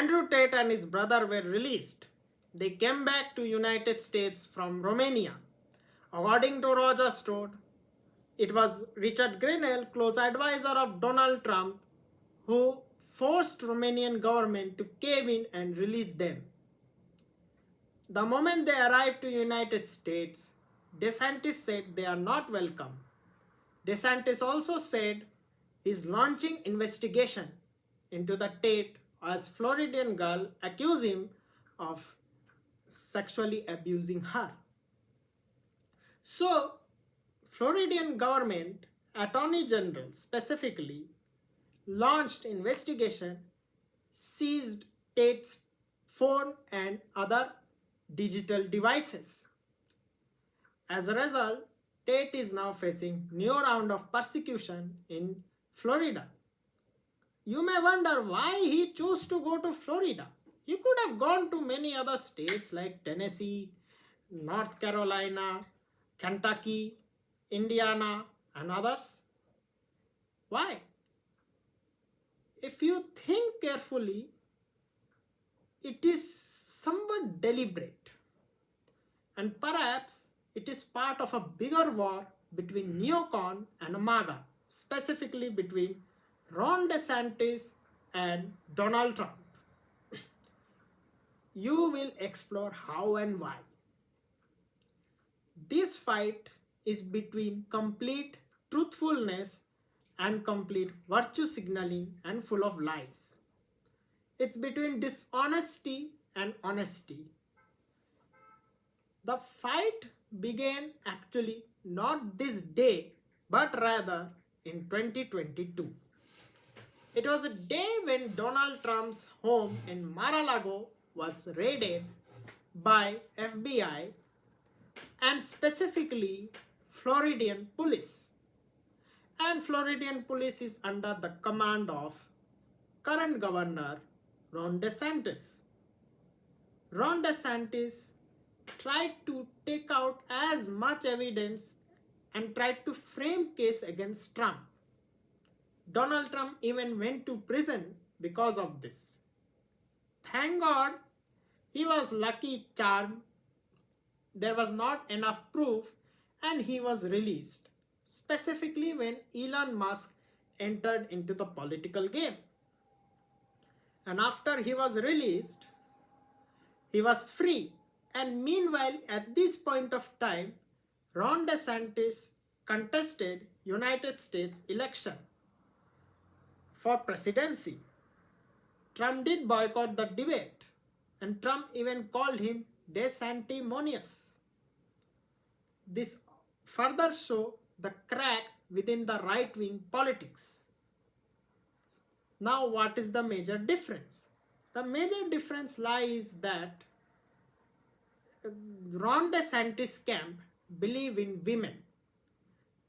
Andrew Tate and his brother were released. They came back to United States from Romania. According to Roger Stone, it was Richard Grenell, close advisor of Donald Trump, who forced Romanian government to cave in and release them. The moment they arrived to United States, Desantis said they are not welcome. Desantis also said he's launching investigation into the Tate as Floridian girl accused him of sexually abusing her. So, Floridian government attorney general specifically launched investigation, seized Tate's phone and other digital devices. As a result, Tate is now facing new round of persecution in Florida. You may wonder why he chose to go to Florida. He could have gone to many other states like Tennessee, North Carolina, Kentucky, Indiana, and others. Why? If you think carefully, it is somewhat deliberate. And perhaps it is part of a bigger war between neocon and MAGA, specifically between Ron DeSantis and Donald Trump. You will explore how and why. This fight is between complete truthfulness and complete virtue signaling and full of lies. It's between dishonesty and honesty. The fight began actually not this day, but rather in 2022. It was a day when Donald Trump's home in Mar-a-Lago was raided by FBI and specifically Floridian police. And Floridian police is under the command of current governor Ron DeSantis. Ron DeSantis tried to take out as much evidence and tried to frame case against Trump. Donald Trump even went to prison because of this. Thank God he was lucky charm. There was not enough proof and he was released, specifically when Elon Musk entered into the political game. And after he was released, he was free. And meanwhile, at this point of time, Ron DeSantis contested United States election for presidency. Trump did boycott the debate, and Trump even called him DeSantimonious. This further shows the crack within the right-wing politics. Now, what is the major difference? The major difference lies that Ron DeSantis camp believe in women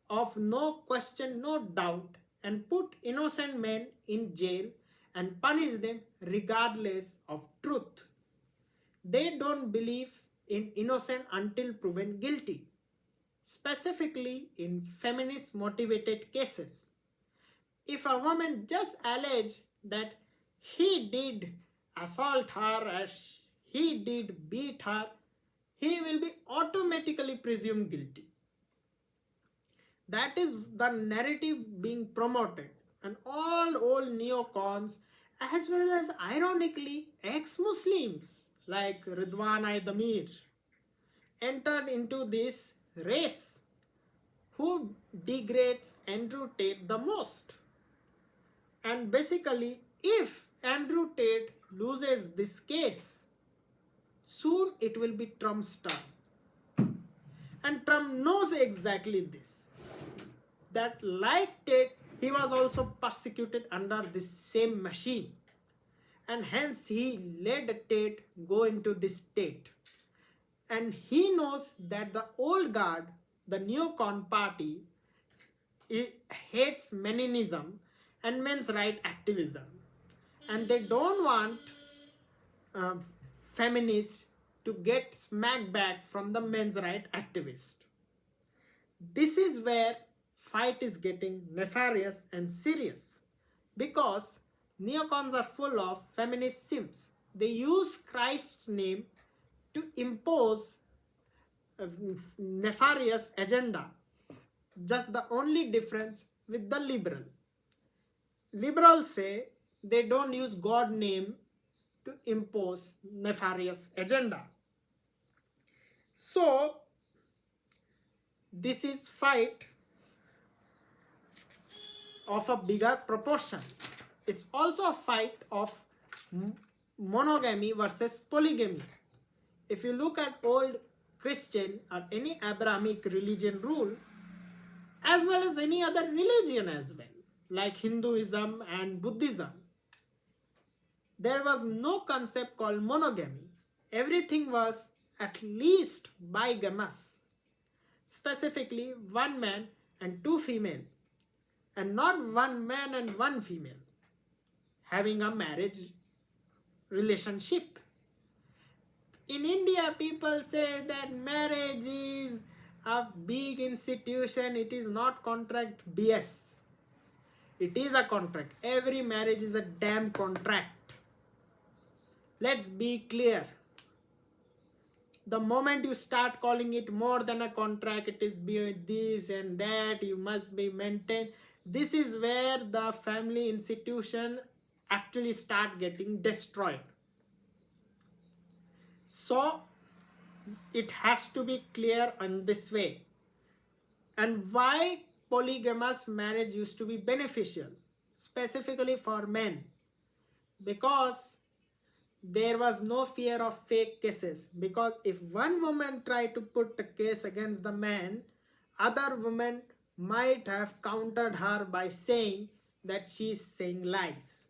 of no question, no doubt, and put innocent men in jail and punish them regardless of truth. They don't believe in innocent until proven guilty, specifically in feminist motivated cases. If a woman just allege that he did assault her or he did beat her, he will be automatically presumed guilty. That is the narrative being promoted, and all old neocons as well as ironically ex-Muslims like Ridwan Damir entered into this race. Who degrades Andrew Tate the most? And basically, if Andrew Tate loses this case, soon it will be Trump's turn. And Trump knows exactly this. That like Tate, he was also persecuted under this same machine. And hence he let Tate go into this state. And he knows that the old guard, the neocon party, it hates feminism and men's right activism. And they don't want feminists to get smacked back from the men's right activists. This is where fight is getting nefarious and serious, because Neocons are full of feminist simps. They use Christ's name to impose a nefarious agenda. Just the only difference with the liberal. Liberals say they don't use God name to impose nefarious agenda. So this is fight of a bigger proportion. It's also a fight of monogamy versus polygamy. If you look at old Christian or any Abrahamic religion rule, as well as any other religion as well, like Hinduism and Buddhism, there was no concept called monogamy. Everything was at least bigamous, specifically one man and two female, and not one man and one female having a marriage relationship. In India, people say that marriage is a big institution, it is not contract. BS. It is a contract. Every marriage is a damn contract. Let's be clear. The moment you start calling it more than a contract, it is this and that, you must be maintained. This is where the family institution actually start getting destroyed. So it has to be clear in this way. And why polygamous marriage used to be beneficial, specifically for men? Because there was no fear of fake cases. Because if one woman tried to put a case against the man, other women might have countered her by saying that she is saying lies.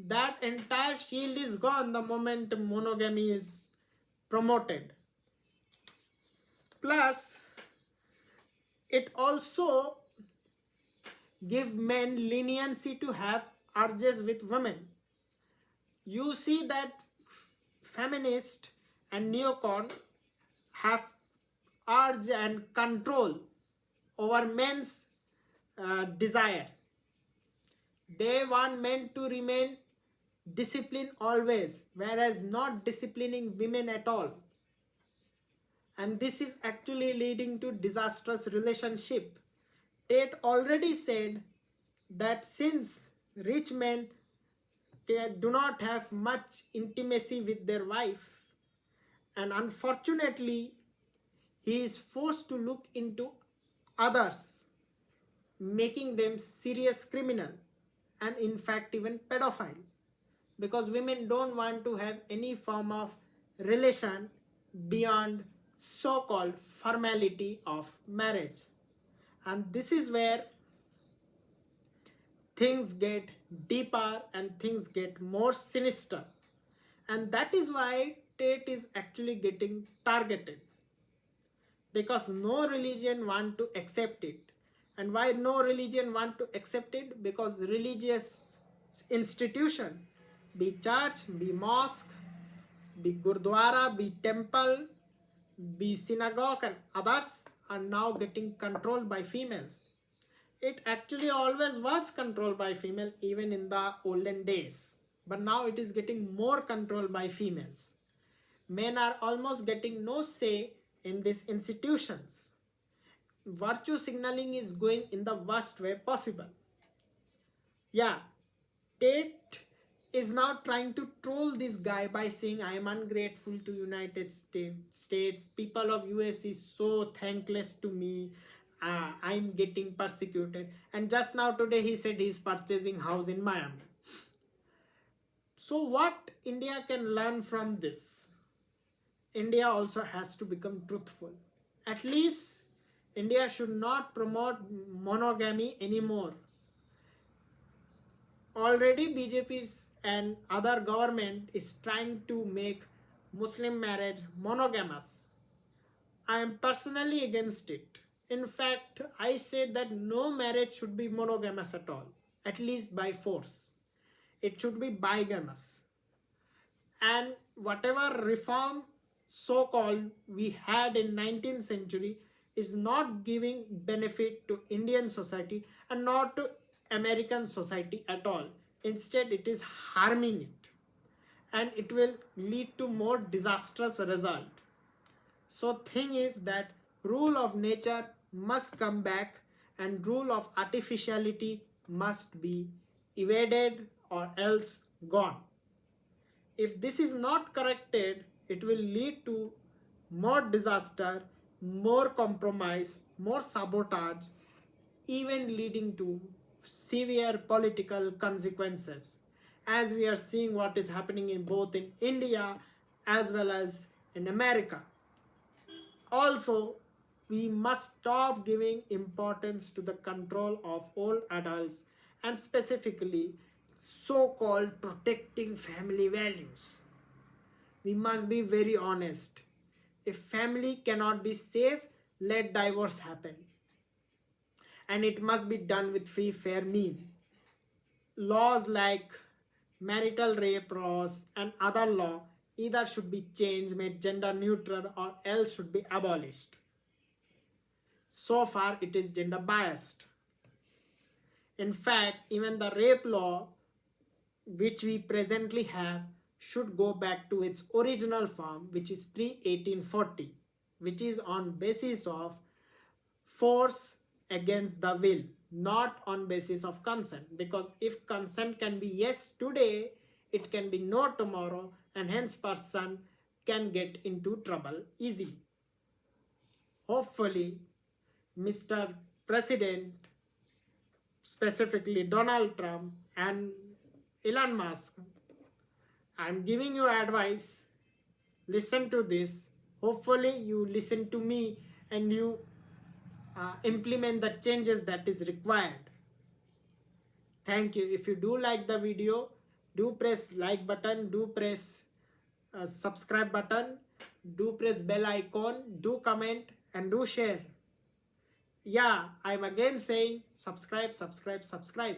That entire shield is gone the moment monogamy is promoted. Plus, it also gives men leniency to have urges with women. You see that feminist and neocon have urge and control over men's desire. They want men to remain disciplined always, whereas not disciplining women at all. And this is actually leading to disastrous relationship. Tate already said that since rich men do not have much intimacy with their wife, and unfortunately he is forced to look into others, making them serious criminal and in fact even pedophile, because women don't want to have any form of relation beyond so-called formality of marriage. And this is where things get deeper and things get more sinister. And that is why Tate is actually getting targeted, because no religion want to accept it. And why no religion want to accept it? Because religious institution, be church, be mosque, be gurdwara, be temple, be synagogue and others, are now getting controlled by females. It actually always was controlled by female even in the olden days, but now it is getting more controlled by females. Men are almost getting no say in these institutions. Virtue signaling is going in the worst way possible. Yeah, Tate is now trying to troll this guy by saying, I am ungrateful to United States. People of US is so thankless to me. I'm getting persecuted. And just now today he said he's purchasing house in Miami. So what India can learn from this? India also has to become truthful. At least India should not promote monogamy anymore. Already BJP's and other government is trying to make Muslim marriage monogamous. I am personally against it. In fact, I say that no marriage should be monogamous at all, at least by force. It should be bigamous. And whatever reform so-called we had in 19th century is not giving benefit to Indian society and not to American society at all. Instead, it is harming it, and it will lead to more disastrous result. So thing is that rule of nature must come back and rule of artificiality must be evaded or else gone. If this is not corrected, it will lead to more disaster, more compromise, more sabotage, even leading to severe political consequences, as we are seeing what is happening in both in India as well as in America. Also, we must stop giving importance to the control of old adults and specifically so-called protecting family values. We must be very honest. If family cannot be safe, let divorce happen. And it must be done with free fair mean. Laws like marital rape laws and other law either should be changed, made gender neutral, or else should be abolished. So far it is gender biased. In fact, even the rape law which we presently have should go back to its original form, which is pre-1840, which is on basis of force against the will, not on basis of consent. Because if consent can be yes today, it can be no tomorrow, and hence person can get into trouble easily. Hopefully, Mr. President, specifically Donald Trump and Elon Musk, I'm giving you advice. Listen to this. Hopefully, you listen to me and you implement the changes that is required. Thank you. If you do like the video, do press like button, do press subscribe button, do press bell icon, do comment and do share. Yeah, I'm again saying subscribe, subscribe, subscribe.